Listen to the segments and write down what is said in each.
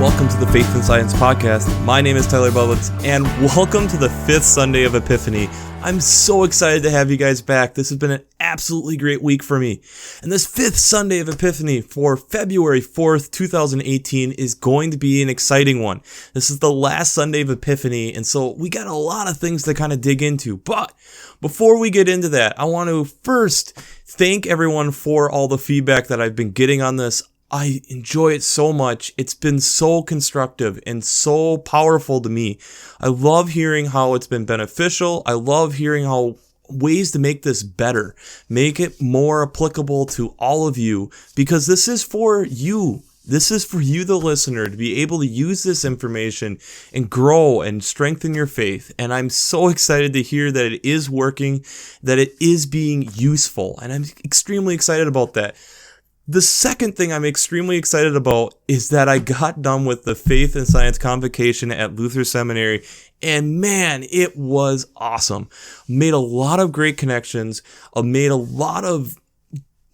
welcome to the Faith and Science Podcast. My name is Tyler Bublitz, and welcome to the 5th Sunday of Epiphany. I'm so excited to have you guys back. This has been an absolutely great week for me. And this 5th Sunday of Epiphany for February 4th, 2018 is going to be an exciting one. This is the last Sunday of Epiphany, and so we got a lot of things to kind of dig into. But before we get into that, I want to first thank everyone for all the feedback that I've been getting on this. I enjoy it so much. It's been so constructive and so powerful to me. I love hearing how it's been beneficial. I love hearing how ways to make this better, make it more applicable to all of you, because this is for you. This is for you, the listener, to be able to use this information and grow and strengthen your faith. And I'm so excited to hear that it is working, that it is being useful. And I'm extremely excited about that. The second thing I'm extremely excited about is that I got done with the Faith and Science Convocation at Luther Seminary, and man, it was awesome. Made a lot of great connections, made a lot of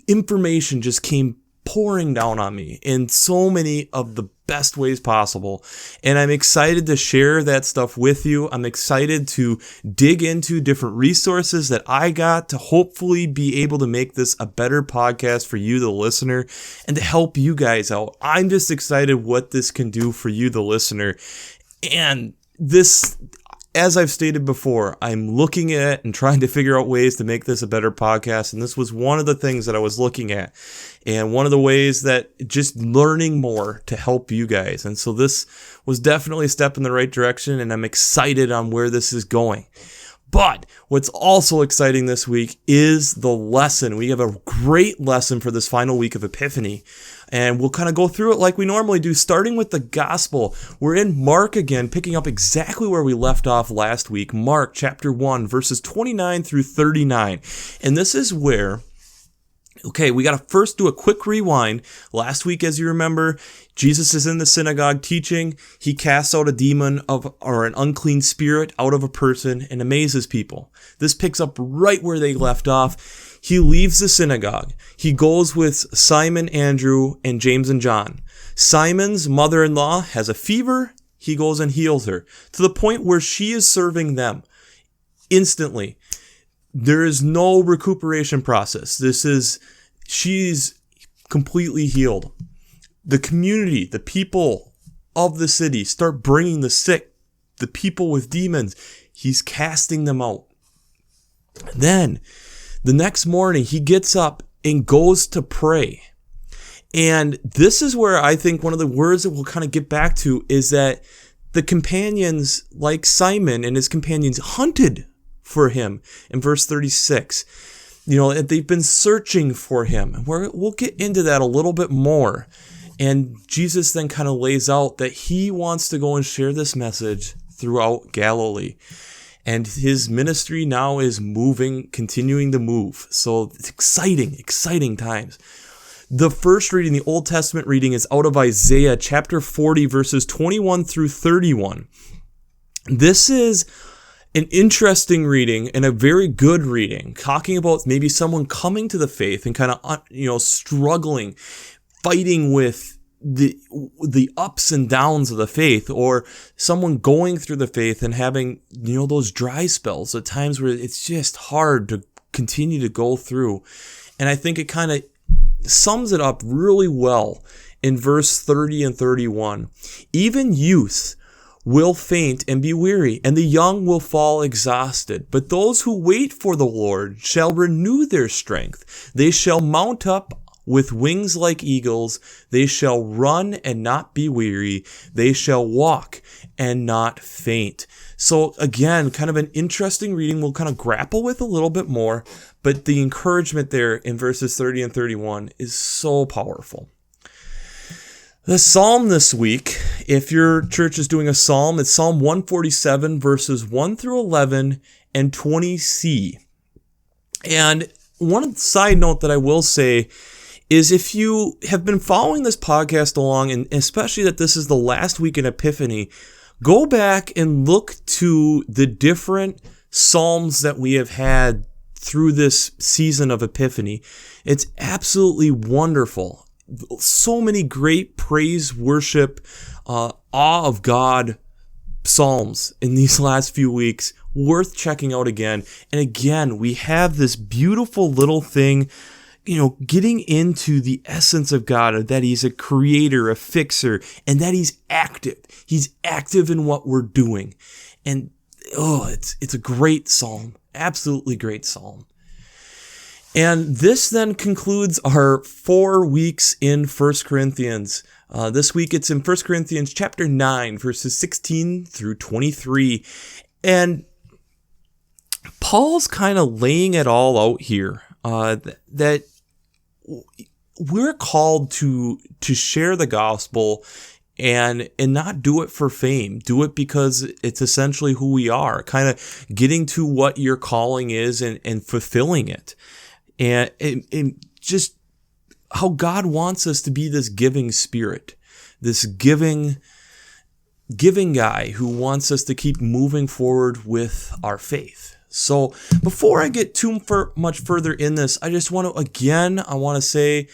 information just came pouring down on me in so many of the best ways possible. And I'm excited to share that stuff with you. I'm excited to dig into different resources that I got to hopefully be able to make this a better podcast for you, the listener, and to help you guys out. I'm just excited what this can do for you, the listener. And this, as I've stated before, I'm looking at and trying to figure out ways to make this a better podcast. And this was one of the things that I was looking at. And one of the ways that just learning more to help you guys. And so this was definitely a step in the right direction, and I'm excited on where this is going. But what's also exciting this week is the lesson. We have a great lesson for this final week of Epiphany. And we'll kind of go through it like we normally do, starting with the gospel. We're in Mark again, picking up exactly where we left off last week. Mark chapter 1, verses 29 through 39. And this is where... Okay, we got to first do a quick rewind. Last week, as you remember, Jesus is in the synagogue teaching. He casts out a demon or an unclean spirit out of a person and amazes people. This picks up right where they left off. He leaves the synagogue. He goes with Simon, Andrew, and James and John. Simon's mother-in-law has a fever. He goes and heals her to the point where she is serving them instantly. There is no recuperation process. She's completely healed. The community, the people of the city start bringing the sick, the people with demons. He's casting them out. Then the next morning he gets up and goes to pray. And this is where I think one of the words that we'll kind of get back to is that the companions, like Simon and his companions, hunted for him in verse 36. They've been searching for him. And we'll get into that a little bit more. And Jesus then kind of lays out that he wants to go and share this message throughout Galilee. And his ministry now is continuing to move. So it's exciting times. The first reading, the Old Testament reading, is out of Isaiah chapter 40, verses 21 through 31. This is an interesting reading and a very good reading, talking about maybe someone coming to the faith and kind of, struggling, fighting with the ups and downs of the faith, or someone going through the faith and having, those dry spells at times where it's just hard to continue to go through. And I think it kind of sums it up really well in verse 30 and 31. Even youth will faint and be weary, and the young will fall exhausted. But those who wait for the Lord shall renew their strength. They shall mount up with wings like eagles. They shall run and not be weary. They shall walk and not faint. So again, kind of an interesting reading we'll kind of grapple with a little bit more, but the encouragement there in verses 30 and 31 is so powerful. The psalm this week, if your church is doing a psalm, it's Psalm 147, verses 1 through 11 and 20c. And one side note that I will say is if you have been following this podcast along, and especially that this is the last week in Epiphany, go back and look to the different psalms that we have had through this season of Epiphany. It's absolutely wonderful. so many great praise, worship, awe of God psalms in these last few weeks, worth checking out again. And again, we have this beautiful little thing, getting into the essence of God, that he's a creator, a fixer, and that he's active. He's active in what we're doing. And it's a great psalm, absolutely great psalm. And this then concludes our 4 weeks in 1 Corinthians. This week it's in 1 Corinthians chapter 9, verses 16 through 23. And Paul's kind of laying it all out here, that we're called to share the gospel and not do it for fame. Do it because it's essentially who we are, kind of getting to what your calling is and fulfilling it. And just how God wants us to be this giving spirit, this giving guy who wants us to keep moving forward with our faith. So before I get too much further in this, I just want to say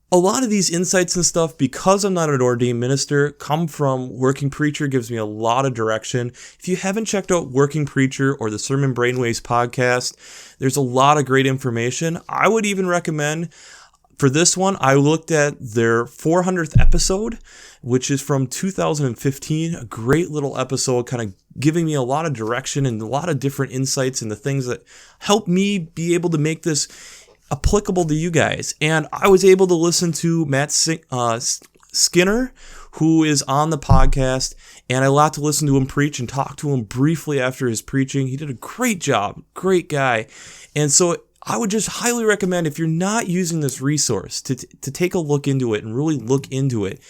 a lot of these insights and stuff, because I'm not an ordained minister, come from Working Preacher. Gives me a lot of direction. If you haven't checked out Working Preacher or the Sermon Brainwaves podcast, there's a lot of great information. I would even recommend, for this one, I looked at their 400th episode, which is from 2015, a great little episode, kind of giving me a lot of direction and a lot of different insights and the things that help me be able to make this applicable to you guys. And I was able to listen to Matt Skinner, who is on the podcast, and I got to listen to him preach and talk to him briefly after his preaching. He did a great job, great guy. And so I would just highly recommend, if you're not using this resource, to take a look into it and really look into it.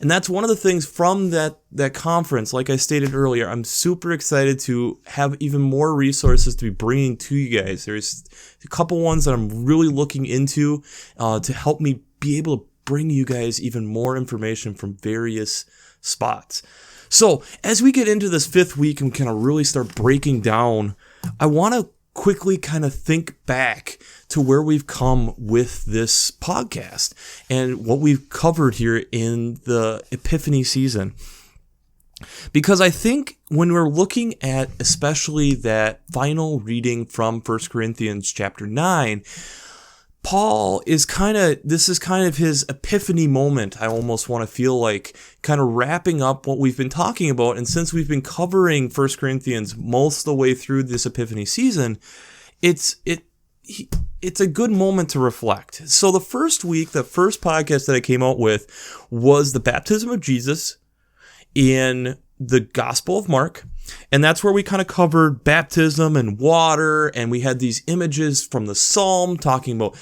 And that's one of the things from that conference. Like I stated earlier, I'm super excited to have even more resources to be bringing to you guys. There's a couple ones that I'm really looking into to help me be able to bring you guys even more information from various spots. So as we get into this 5th week and kind of really start breaking down, I want to quickly kind of think back to where we've come with this podcast and what we've covered here in the Epiphany season. Because I think when we're looking at especially that final reading from 1 Corinthians chapter 9, Paul is this is kind of his epiphany moment. I almost want to feel like kind of wrapping up what we've been talking about. And since we've been covering 1 Corinthians most of the way through this epiphany season, it's a good moment to reflect. So the first week, the first podcast that I came out with was the baptism of Jesus in the Gospel of Mark. And that's where we kind of covered baptism and water, and we had these images from the Psalm talking about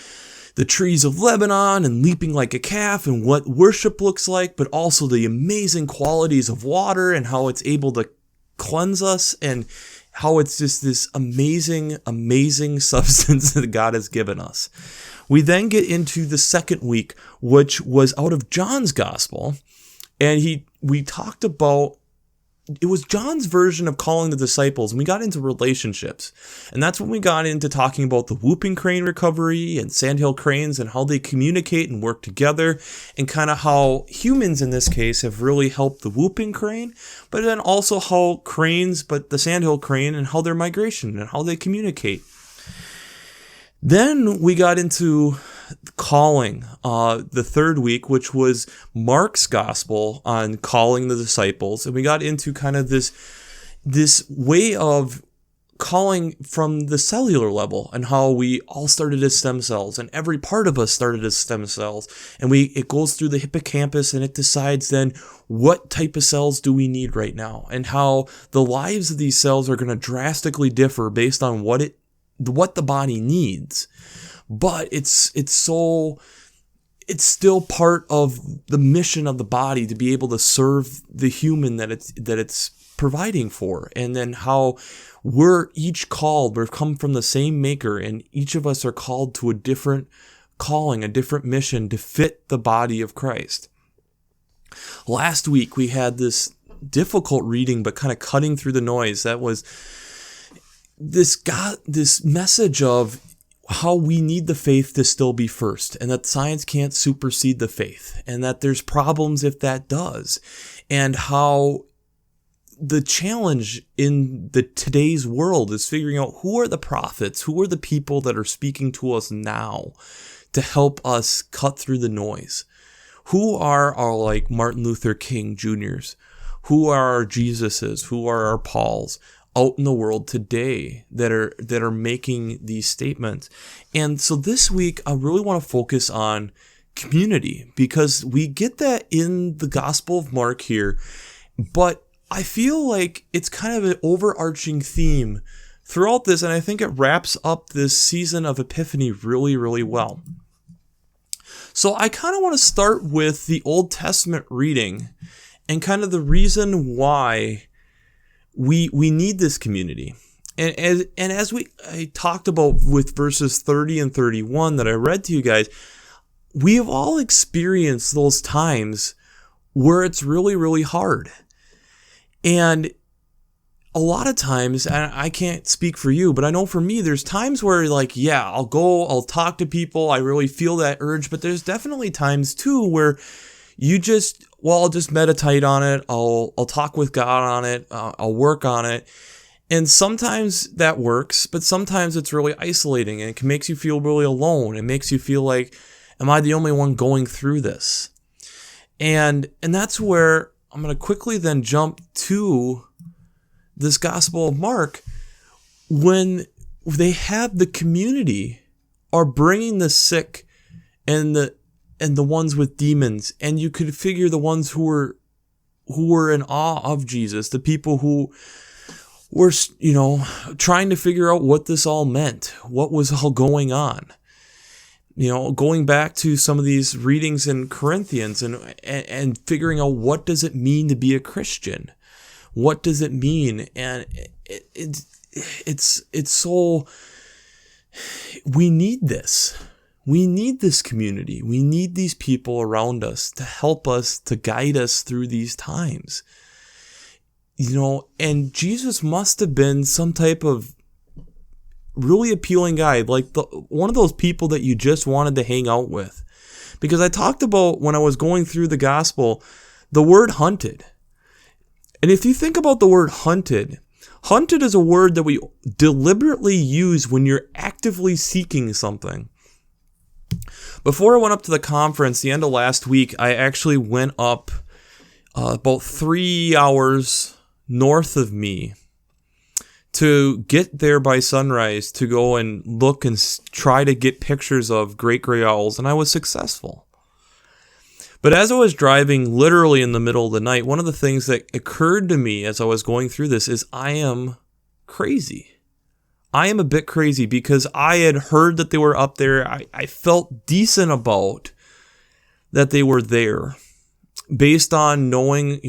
the trees of Lebanon and leaping like a calf and what worship looks like, but also the amazing qualities of water and how it's able to cleanse us and how it's just this amazing, amazing substance that God has given us. We then get into the second week, which was out of John's Gospel, and we talked about, it was John's version of calling the disciples, and we got into relationships. And that's when we got into talking about the whooping crane recovery and sandhill cranes and how they communicate and work together, and kind of how humans in this case have really helped the whooping crane, but then also how cranes, but the sandhill crane, and how their migration and how they communicate. Then we got into calling, the third week, which was Mark's gospel on calling the disciples. And we got into kind of this way of calling from the cellular level and how we all started as stem cells and every part of us started as stem cells. And it goes through the hippocampus and it decides then what type of cells do we need right now, and how the lives of these cells are going to drastically differ based on what the body needs. But it's still part of the mission of the body to be able to serve the human that it's providing for. And then how we're each called, we've come from the same maker, and each of us are called to a different calling, a different mission to fit the body of Christ. Last week we had this difficult reading, but kind of cutting through the noise. That was this message of how we need the faith to still be first, and that science can't supersede the faith, and that there's problems if that does, and how the challenge in today's world is figuring out who are the prophets, who are the people that are speaking to us now to help us cut through the noise. Who are our like Martin Luther King Jr.'s? Who are our Jesuses? Who are our Pauls out in the world today that are making these statements? And so this week, I really want to focus on community, because we get that in the Gospel of Mark here, but I feel like it's kind of an overarching theme throughout this, and I think it wraps up this season of Epiphany really, really well. So I kind of want to start with the Old Testament reading and kind of the reason why we need this community. And as I talked about with verses 30 and 31 that I read to you guys, we have all experienced those times where it's really, really hard. And a lot of times, and I can't speak for you, but I know for me, there's times where like, yeah, I'll talk to people. I really feel that urge, but there's definitely times too where I'll just meditate on it. I'll talk with God on it. I'll work on it. And sometimes that works, but sometimes it's really isolating and it makes you feel really alone. It makes you feel like, am I the only one going through this? And that's where I'm going to quickly then jump to this Gospel of Mark, when they have the community are bringing the sick and the ones with demons, and you could figure the ones who were in awe of Jesus, the people who were, trying to figure out what this all meant, what was all going on. Going back to some of these readings in Corinthians and figuring out what does it mean to be a Christian? What does it mean? And it's so, we need this. We need this community. We need these people around us to help us, to guide us through these times. And Jesus must have been some type of really appealing guy, like one of those people that you just wanted to hang out with. Because I talked about, when I was going through the gospel, the word hunted. And if you think about the word hunted is a word that we deliberately use when you're actively seeking something. Before I went up to the conference, the end of last week, I actually went up about 3 hours north of me to get there by sunrise to go and look and try to get pictures of great gray owls, and I was successful. But as I was driving literally in the middle of the night, one of the things that occurred to me as I was going through this is I am crazy. I am a bit crazy because I had heard that they were up there. I felt decent about that they were there based on knowing,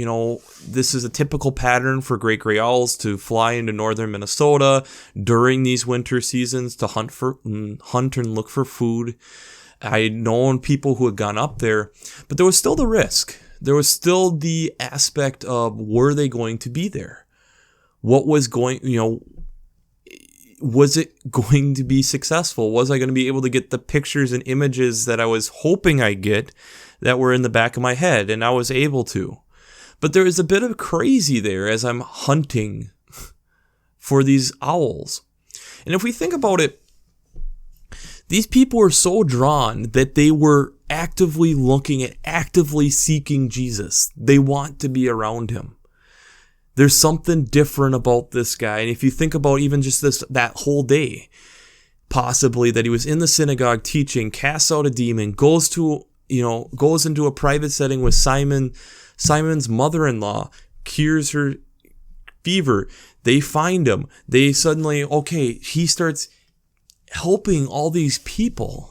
this is a typical pattern for great gray owls to fly into northern Minnesota during these winter seasons to hunt and look for food. I had known people who had gone up there, but there was still the risk. There was still the aspect of, were they going to be there? What was was it going to be successful? Was I going to be able to get the pictures and images that I was hoping I'd get that were in the back of my head? And I was able to. But there is a bit of crazy there as I'm hunting for these owls. And if we think about it, these people were so drawn that they were actively looking at, actively seeking Jesus. They want to be around him. There's something different about this guy. And if you think about even just that whole day, possibly that he was in the synagogue teaching, casts out a demon, goes into a private setting with Simon's mother-in-law, cures her fever. They find him. They suddenly, he starts helping all these people.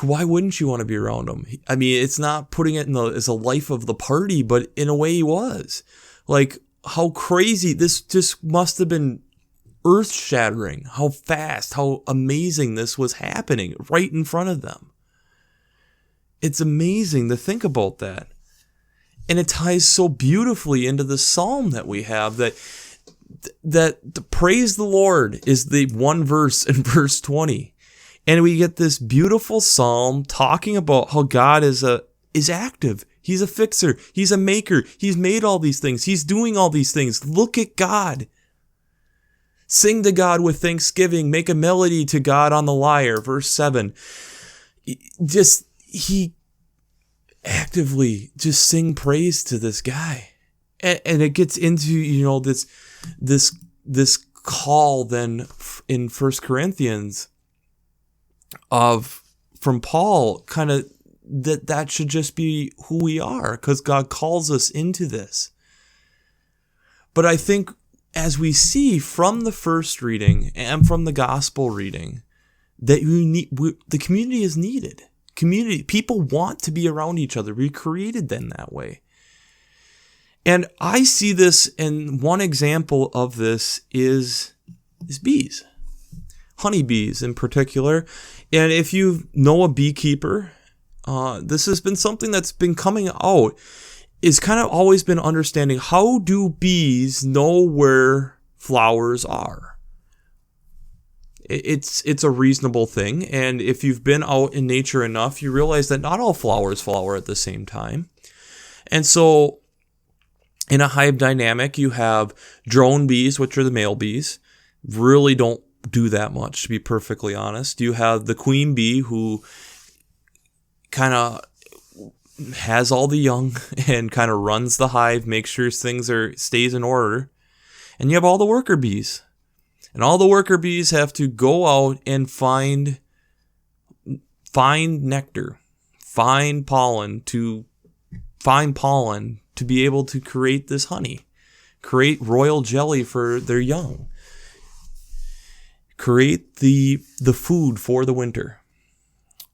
Why wouldn't you want to be around him? I mean, it's not putting it as a life of the party, but in a way he was. Like, how crazy, this just must have been earth-shattering. How fast, how amazing this was happening right in front of them. It's amazing to think about that. And it ties so beautifully into the psalm that we have, that that praise the Lord is the one verse in verse 20. And we get this beautiful psalm talking about how God is active. He's a fixer. He's a maker. He's made all these things. He's doing all these things. Look at God. Sing to God with thanksgiving. Make a melody to God on the lyre. Verse 7. He actively just sing praise to this guy. And it gets into, this call then in 1 Corinthians from Paul, kind of that should just be who we are, because God calls us into this. But I think as we see from the first reading and from the gospel reading, that the community is needed. People want to be around each other. We created them that way. And I see this, and one example of this is bees. Honeybees in particular. And if you know a beekeeper, this has been something that's been coming out, is kind of always been understanding, how do bees know where flowers are? It's a reasonable thing, and if you've been out in nature enough, you realize that not all flowers flower at the same time. And so in a hive dynamic, you have drone bees, which are the male bees, really don't do that much, to be perfectly honest. You have the queen bee, who kind of has all the young and kind of runs the hive, makes sure things stays in order. And you have all the worker bees. And all the worker bees have to go out and find nectar, find pollen to be able to create this honey, create royal jelly for their young, create the food for the winter.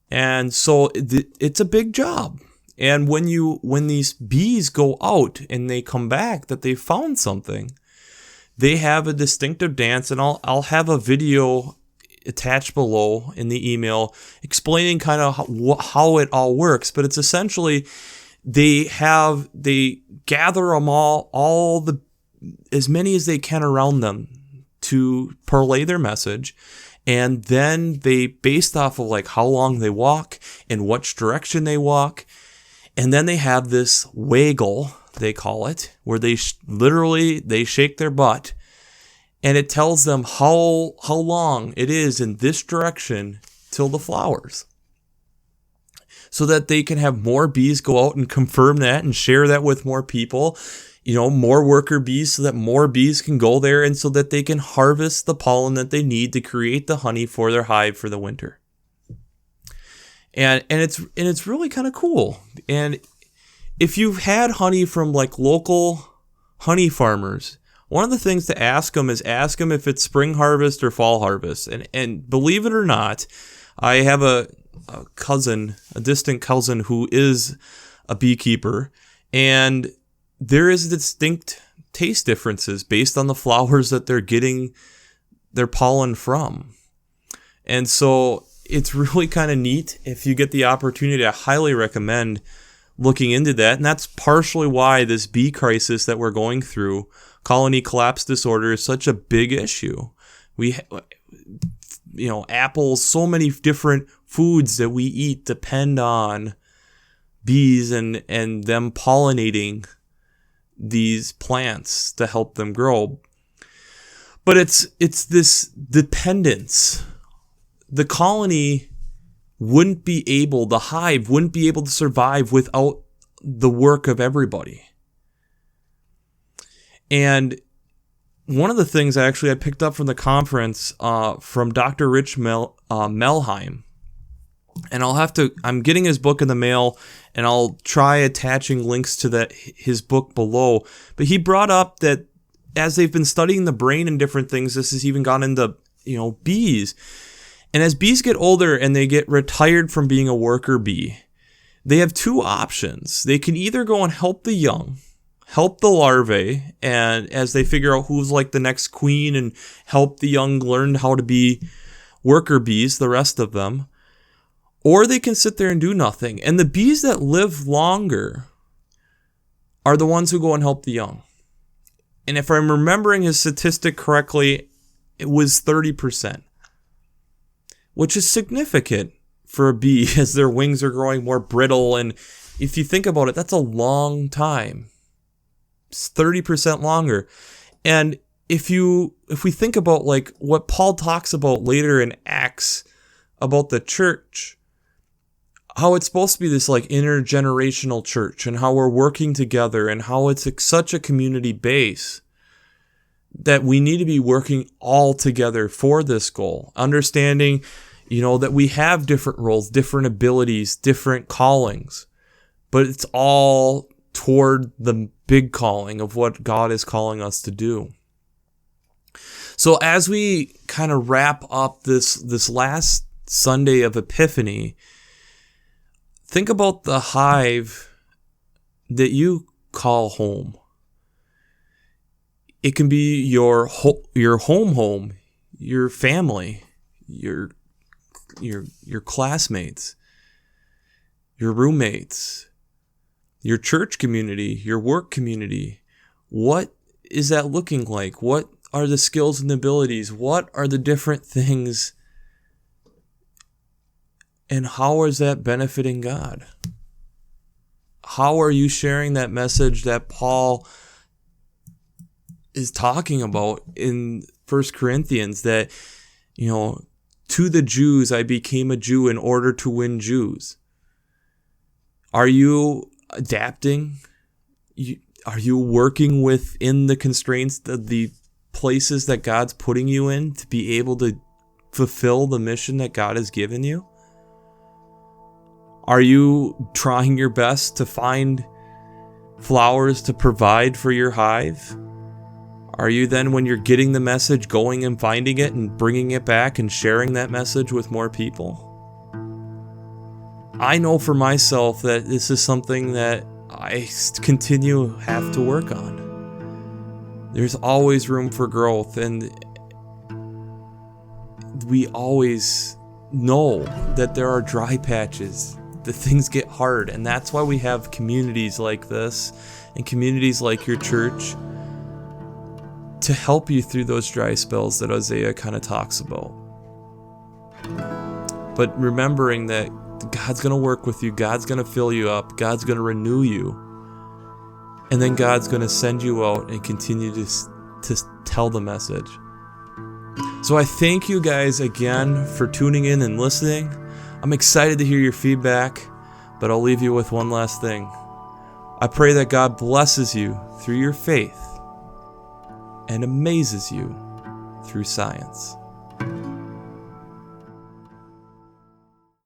And so it's a big job. And when these bees go out and they come back that they found something, they have a distinctive dance, and I'll have a video attached below in the email explaining kind of how it all works. But it's essentially they gather them as many as they can around them to parlay their message. And then they, based off of like how long they walk and which direction they walk, and then they have this waggle, they call it, where they they shake their butt, and it tells them how long it is in this direction till the flowers, so that they can have more bees go out and confirm that and share that with more people, more worker bees, so that more bees can go there, and so that they can harvest the pollen that they need to create the honey for their hive for the winter. And it's really kind of cool. And if you've had honey from like local honey farmers, one of the things to ask them if it's spring harvest or fall harvest. And believe it or not, I have a distant cousin who is a beekeeper, and there is distinct taste differences based on the flowers that they're getting their pollen from. And so it's really kind of neat. If you get the opportunity, I highly recommend looking into that. And that's partially why this bee crisis that we're going through, colony collapse disorder, is such a big issue. Apples, so many different foods that we eat depend on bees and them pollinating these plants to help them grow. But it's this dependence. The colony the hive wouldn't be able to survive without the work of everybody. And one of the things I picked up from the conference from Dr. Rich Melheim, and I'm getting his book in the mail, and I'll try attaching links to his book below. But he brought up that as they've been studying the brain and different things, this has even gone into, bees. And as bees get older and they get retired from being a worker bee, they have two options. They can either go and help the young, help the larvae, and as they figure out who's like the next queen, and help the young learn how to be worker bees, the rest of them, or they can sit there and do nothing. And the bees that live longer are the ones who go and help the young. And if I'm remembering his statistic correctly, it was 30%, which is significant for a bee as their wings are growing more brittle. And if you think about it, that's a long time. It's 30% longer. And if we think about like what Paul talks about later in Acts about the church, how it's supposed to be this like intergenerational church and how we're working together and how it's such a community base that we need to be working all together for this goal. Understanding, that we have different roles, different abilities, different callings, but it's all toward the big calling of what God is calling us to do. So as we kind of wrap up this last Sunday of Epiphany, think about the hive that you call home. It can be your home, your family, your classmates, your roommates, your church community, your work community. What is that looking like? What are the skills and abilities? What are the different things? And how is that benefiting God? How are you sharing that message that Paul is talking about in 1 Corinthians, that, to the Jews I became a Jew in order to win Jews? Are you adapting? Are you working within the constraints of the places that God's putting you in to be able to fulfill the mission that God has given you? Are you trying your best to find flowers to provide for your hive? Are you then, when you're getting the message, going and finding it and bringing it back and sharing that message with more people? I know for myself that this is something that I have to work on. There's always room for growth, and we always know that there are dry patches, that things get hard, and that's why we have communities like this and communities like your church to help you through those dry spells that Isaiah kind of talks about. But remembering that God's going to work with you, God's going to fill you up, God's going to renew you, and then God's going to send you out and continue to tell the message. So I thank you guys again for tuning in and listening. I'm excited to hear your feedback, but I'll leave you with one last thing. I pray that God blesses you through your faith and amazes you through science.